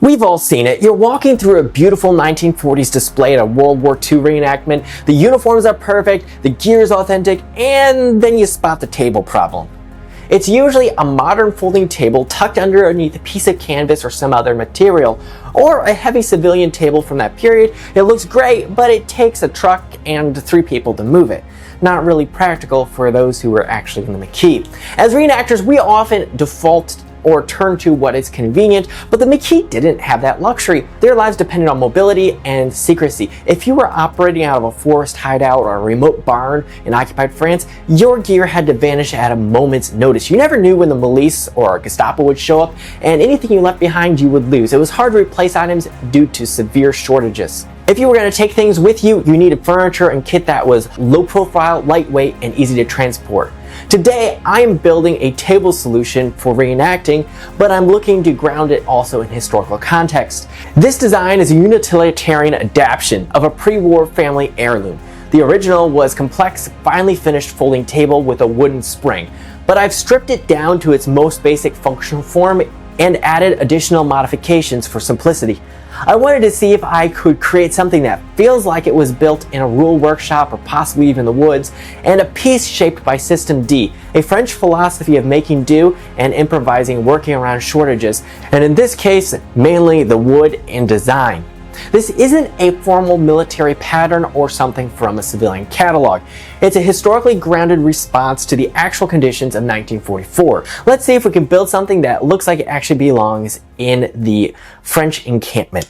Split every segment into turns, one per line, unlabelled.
We've all seen it. You're walking through a beautiful 1940s display at a World War II reenactment, the uniforms are perfect, the gear is authentic, and then you spot the table problem. It's usually a modern folding table tucked underneath a piece of canvas or some other material, or a heavy civilian table from that period. It looks great, but it takes a truck and 3 people to move it. Not really practical for those who were actually in the Maquis. As reenactors, we often default or turn to what is convenient, but the Maquis didn't have that luxury. Their lives depended on mobility and secrecy. If you were operating out of a forest hideout or a remote barn in occupied France, your gear had to vanish at a moment's notice. You never knew when the police or Gestapo would show up, and anything you left behind you would lose. It was hard to replace items due to severe shortages. If you were going to take things with you, you needed furniture and kit that was low profile, lightweight, and easy to transport. Today, I am building a table solution for reenacting, but I'm looking to ground it also in historical context. This design is a utilitarian adaptation of a pre-war family heirloom. The original was complex, finely finished folding table with a wooden spring, but I've stripped it down to its most basic functional form and added additional modifications for simplicity. I wanted to see if I could create something that feels like it was built in a rural workshop or possibly even the woods, and a piece shaped by Système D, a French philosophy of making do and improvising, working around shortages, and in this case, mainly the wood and design. This isn't a formal military pattern or something from a civilian catalog. It's a historically grounded response to the actual conditions of 1944. Let's see if we can build something that looks like it actually belongs in the French encampment.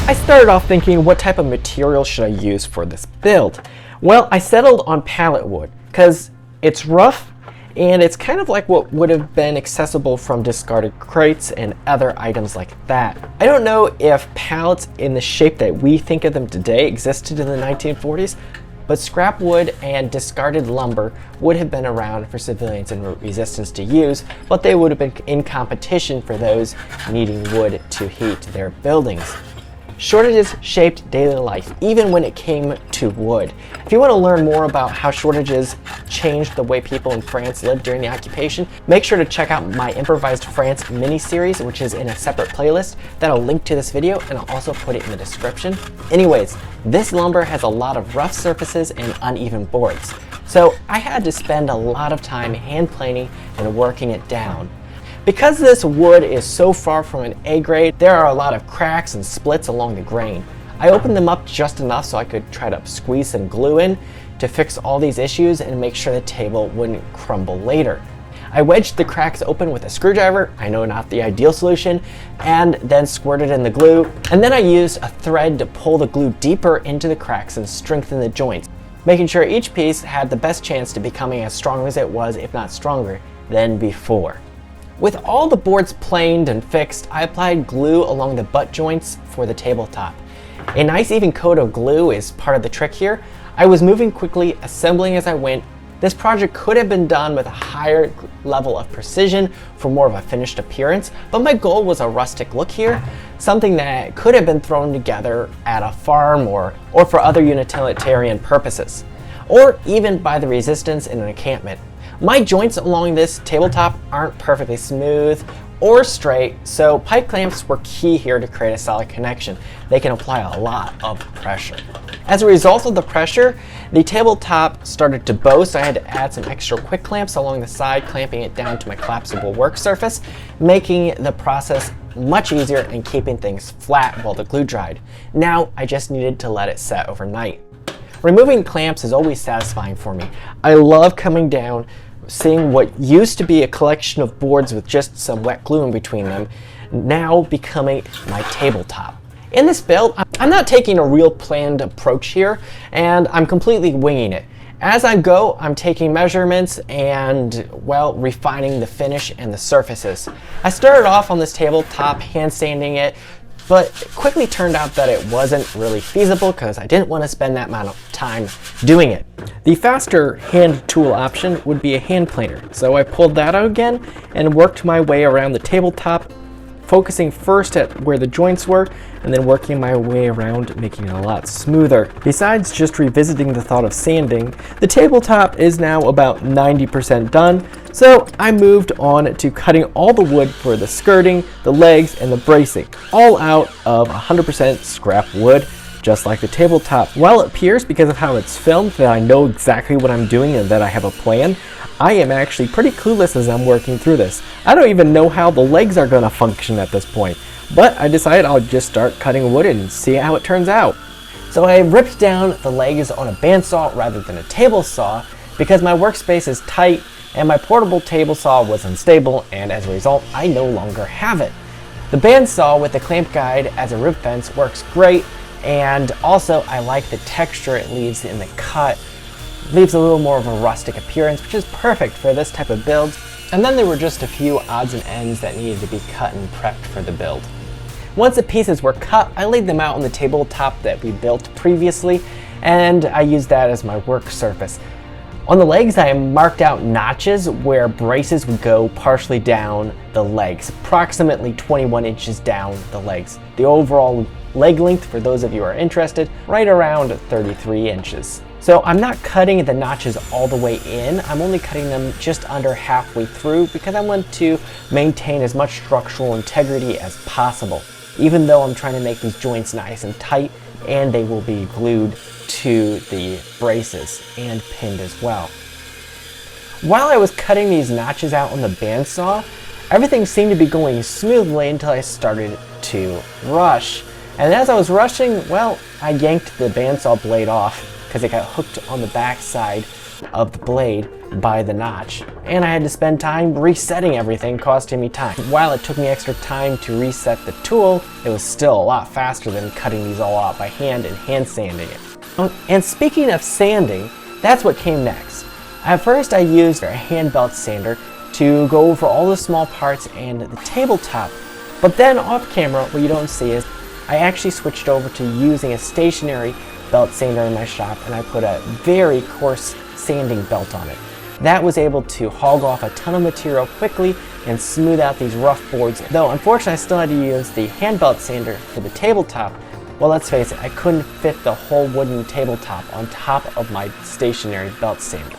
I started off thinking, what type of material should I use for this build? Well, I settled on pallet wood because it's rough and it's kind of like what would have been accessible from discarded crates and other items like that. I don't know if pallets in the shape that we think of them today existed in the 1940s, but scrap wood and discarded lumber would have been around for civilians and resistance to use, but they would have been in competition for those needing wood to heat their buildings. Shortages shaped daily life, even when it came to wood. If you want to learn more about how shortages changed the way people in France lived during the occupation, make sure to check out my Improvised France mini-series, which is in a separate playlist that I'll link to this video, and I'll also put it in the description. Anyways, this lumber has a lot of rough surfaces and uneven boards, so I had to spend a lot of time hand planing and working it down. Because this wood is so far from an A grade, there are a lot of cracks and splits along the grain. I opened them up just enough so I could try to squeeze some glue in to fix all these issues and make sure the table wouldn't crumble later. I wedged the cracks open with a screwdriver, I know not the ideal solution, and then squirted in the glue. And then I used a thread to pull the glue deeper into the cracks and strengthen the joints, making sure each piece had the best chance to becoming as strong as it was, if not stronger, than before. With all the boards planed and fixed, I applied glue along the butt joints for the tabletop. A nice even coat of glue is part of the trick here. I was moving quickly, assembling as I went. This project could have been done with a higher level of precision for more of a finished appearance, but my goal was a rustic look here, something that could have been thrown together at a farm or for other utilitarian purposes, or even by the resistance in an encampment. My joints along this tabletop aren't perfectly smooth or straight, so pipe clamps were key here to create a solid connection. They can apply a lot of pressure. As a result of the pressure, the tabletop started to bow, so I had to add some extra quick clamps along the side, clamping it down to my collapsible work surface, making the process much easier and keeping things flat while the glue dried. Now I just needed to let it set overnight. Removing clamps is always satisfying for me. I love coming down, seeing what used to be a collection of boards with just some wet glue in between them, now becoming my tabletop. In this build, I'm not taking a real planned approach here, and I'm completely winging it. As I go, I'm taking measurements and, well, refining the finish and the surfaces. I started off on this tabletop hand sanding it, but it quickly turned out that it wasn't really feasible because I didn't want to spend that amount of time doing it. The faster hand tool option would be a hand planer, so I pulled that out again and worked my way around the tabletop, focusing first at where the joints were and then working my way around, making it a lot smoother. Besides just revisiting the thought of sanding, the tabletop is now about 90% done, so I moved on to cutting all the wood for the skirting, the legs, and the bracing, all out of 100% scrap wood, just like the tabletop. While it appears, because of how it's filmed, that I know exactly what I'm doing and that I have a plan, I am actually pretty clueless as I'm working through this. I don't even know how the legs are going to function at this point, but I decided I'll just start cutting wood and see how it turns out. So I ripped down the legs on a bandsaw rather than a table saw because my workspace is tight and my portable table saw was unstable, and as a result, I no longer have it. The bandsaw with the clamp guide as a rib fence works great, and also I like the texture it leaves in the cut. It leaves a little more of a rustic appearance, which is perfect for this type of build. And then there were just a few odds and ends that needed to be cut and prepped for the build. Once the pieces were cut, I laid them out on the tabletop that we built previously, and I used that as my work surface. On the legs, I marked out notches where braces would go partially down the legs, approximately 21 inches down the legs. The overall leg length, for those of you who are interested, right around 33 inches. So I'm not cutting the notches all the way in, I'm only cutting them just under halfway through because I want to maintain as much structural integrity as possible, even though I'm trying to make these joints nice and tight, and they will be glued to the braces and pinned as well. While I was cutting these notches out on the bandsaw, everything seemed to be going smoothly until I started to rush. And as I was rushing, well, I yanked the bandsaw blade off because it got hooked on the back side of the blade by the notch, and I had to spend time resetting everything, costing me time. While it took me extra time to reset the tool, it was still a lot faster than cutting these all out by hand and hand sanding it. And speaking of sanding, that's what came next. At first I used a hand belt sander to go over all the small parts and the tabletop, but then off camera, what you don't see is I actually switched over to using a stationary belt sander in my shop, and I put a very coarse sanding belt on it. That was able to hog off a ton of material quickly and smooth out these rough boards. Though unfortunately I still had to use the hand belt sander for the tabletop. Well, let's face it, I couldn't fit the whole wooden tabletop on top of my stationary belt sander.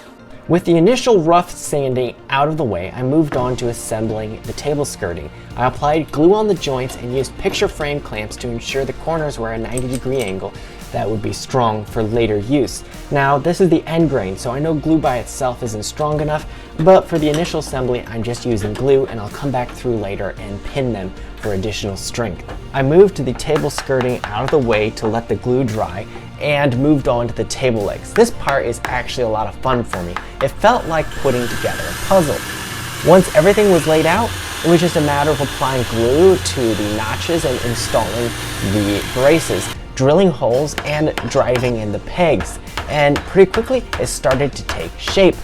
With the initial rough sanding out of the way, I moved on to assembling the table skirting. I applied glue on the joints and used picture frame clamps to ensure the corners were a 90-degree angle that would be strong for later use. Now, this is the end grain, so I know glue by itself isn't strong enough, but for the initial assembly, I'm just using glue, and I'll come back through later and pin them for additional strength. I moved to the table skirting out of the way to let the glue dry, and moved on to the table legs. This part is actually a lot of fun for me. It felt like putting together a puzzle. Once everything was laid out, it was just a matter of applying glue to the notches and installing the braces, drilling holes and driving in the pegs. And pretty quickly, it started to take shape.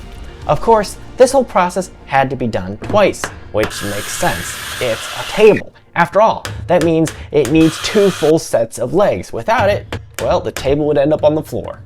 Of course, this whole process had to be done twice, which makes sense. It's a table. After all, that means it needs 2 full sets of legs. Without it, well, the table would end up on the floor.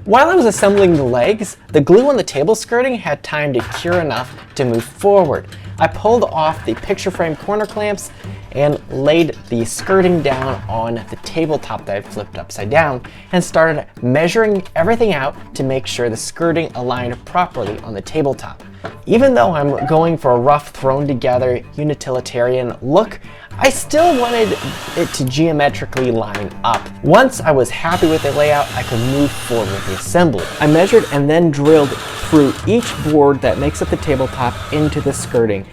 While I was assembling the legs, the glue on the table skirting had time to cure enough to move forward. I pulled off the picture frame corner clamps and laid the skirting down on the tabletop that I flipped upside down and started measuring everything out to make sure the skirting aligned properly on the tabletop. Even though I'm going for a rough, thrown together utilitarian look, I still wanted it to geometrically line up. Once I was happy with the layout, I could move forward with the assembly. I measured and then drilled through each board that makes up the tabletop into the skirting.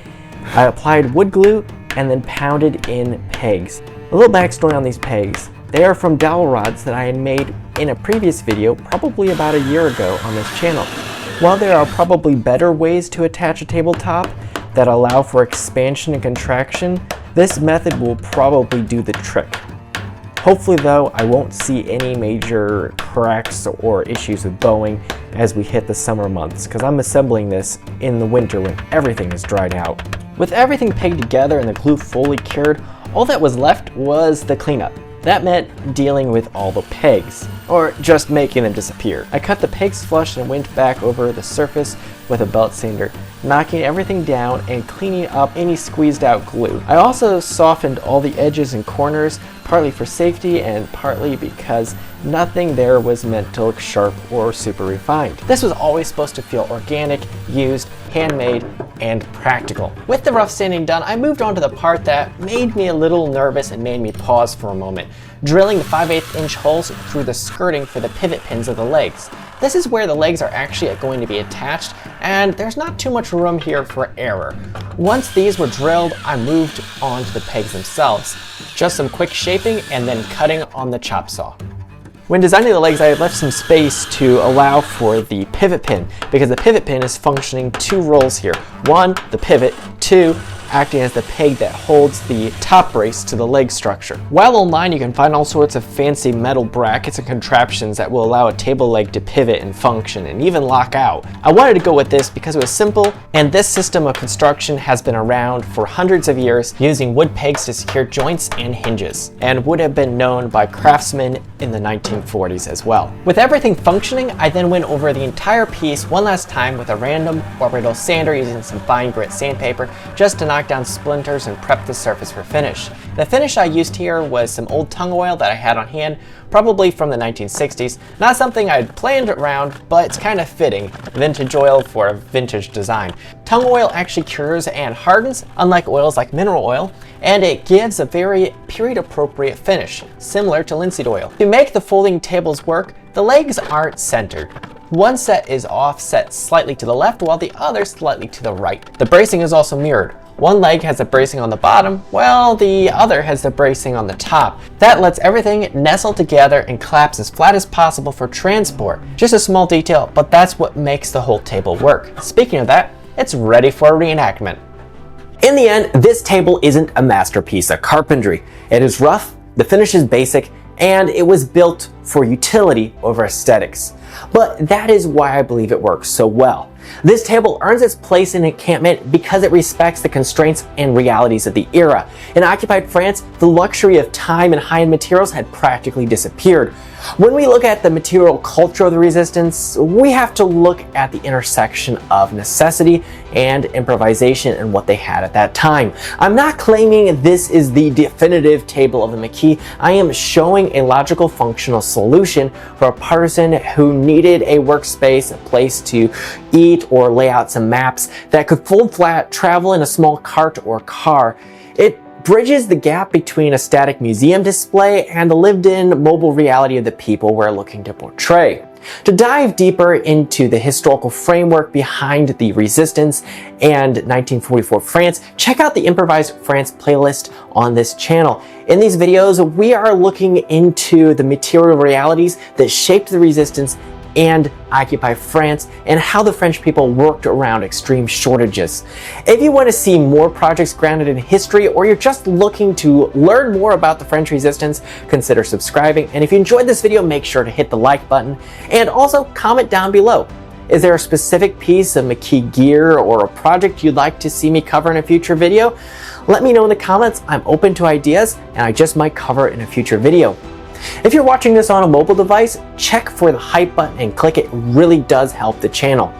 I applied wood glue and then pounded in pegs. A little backstory on these pegs. They are from dowel rods that I had made in a previous video, probably about a year ago on this channel. While there are probably better ways to attach a tabletop that allow for expansion and contraction, this method will probably do the trick. Hopefully though, I won't see any major cracks or issues with bowing as we hit the summer months, because I'm assembling this in the winter when everything is dried out. With everything pegged together and the glue fully cured, all that was left was the cleanup. That meant dealing with all the pegs, or just making them disappear. I cut the pegs flush and went back over the surface with a belt sander, knocking everything down and cleaning up any squeezed out glue. I also softened all the edges and corners, partly for safety and partly because nothing there was meant to look sharp or super refined. This was always supposed to feel organic, used, handmade, and practical. With the rough sanding done, I moved on to the part that made me a little nervous and made me pause for a moment, drilling the 5/8 inch holes through the skirting for the pivot pins of the legs. This is where the legs are actually going to be attached, and there's not too much room here for error. Once these were drilled, I moved on to the pegs themselves. Just some quick shaping and then cutting on the chop saw. When designing the legs, I had left some space to allow for the pivot pin, because the pivot pin is functioning two roles here. One, the pivot, two, acting as the peg that holds the top brace to the leg structure. While online, you can find all sorts of fancy metal brackets and contraptions that will allow a table leg to pivot and function and even lock out. I wanted to go with this because it was simple, and this system of construction has been around for hundreds of years, using wood pegs to secure joints and hinges, and would have been known by craftsmen in the 1940s as well. With everything functioning, I then went over the entire piece one last time with a random orbital sander using some fine grit sandpaper just to knock down splinters and prep the surface for finish. The finish I used here was some old tung oil that I had on hand, probably from the 1960s. Not something I'd planned around, but it's kind of fitting. Vintage oil for a vintage design. Tung oil actually cures and hardens, unlike oils like mineral oil, and it gives a very period-appropriate finish, similar to linseed oil. To make the folding tables work, the legs aren't centered. One set is offset slightly to the left, while the other slightly to the right. The bracing is also mirrored. One leg has the bracing on the bottom, while the other has the bracing on the top. That lets everything nestle together and collapse as flat as possible for transport. Just a small detail, but that's what makes the whole table work. Speaking of that, it's ready for a reenactment. In the end, this table isn't a masterpiece of carpentry. It is rough, the finish is basic, and it was built for utility over aesthetics. But that is why I believe it works so well. This table earns its place in encampment because it respects the constraints and realities of the era. In occupied France, the luxury of time and high-end materials had practically disappeared. When we look at the material culture of the Resistance, we have to look at the intersection of necessity and improvisation and what they had at that time. I'm not claiming this is the definitive table of the Maquis. I am showing a logical, functional solution for a person who needed a workspace, a place to eat or lay out some maps that could fold flat, travel in a small cart or car. It bridges the gap between a static museum display and the lived-in mobile reality of the people we're looking to portray. To dive deeper into the historical framework behind the Resistance and 1944 France, check out the Improvised France playlist on this channel. In these videos, we are looking into the material realities that shaped the Resistance and occupy France, and how the French people worked around extreme shortages. If you want to see more projects grounded in history, or you're just looking to learn more about the French Resistance, consider subscribing. And if you enjoyed this video, make sure to hit the like button, and also comment down below. Is there a specific piece of Maquis gear or a project you'd like to see me cover in a future video? Let me know in the comments. I'm open to ideas, and I just might cover it in a future video. If you're watching this on a mobile device, check for the hype button and click it. It really does help the channel.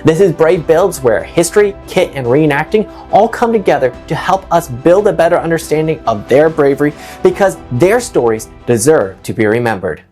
This is Brave Builds, where history, kit, and reenacting all come together to help us build a better understanding of their bravery, because their stories deserve to be remembered.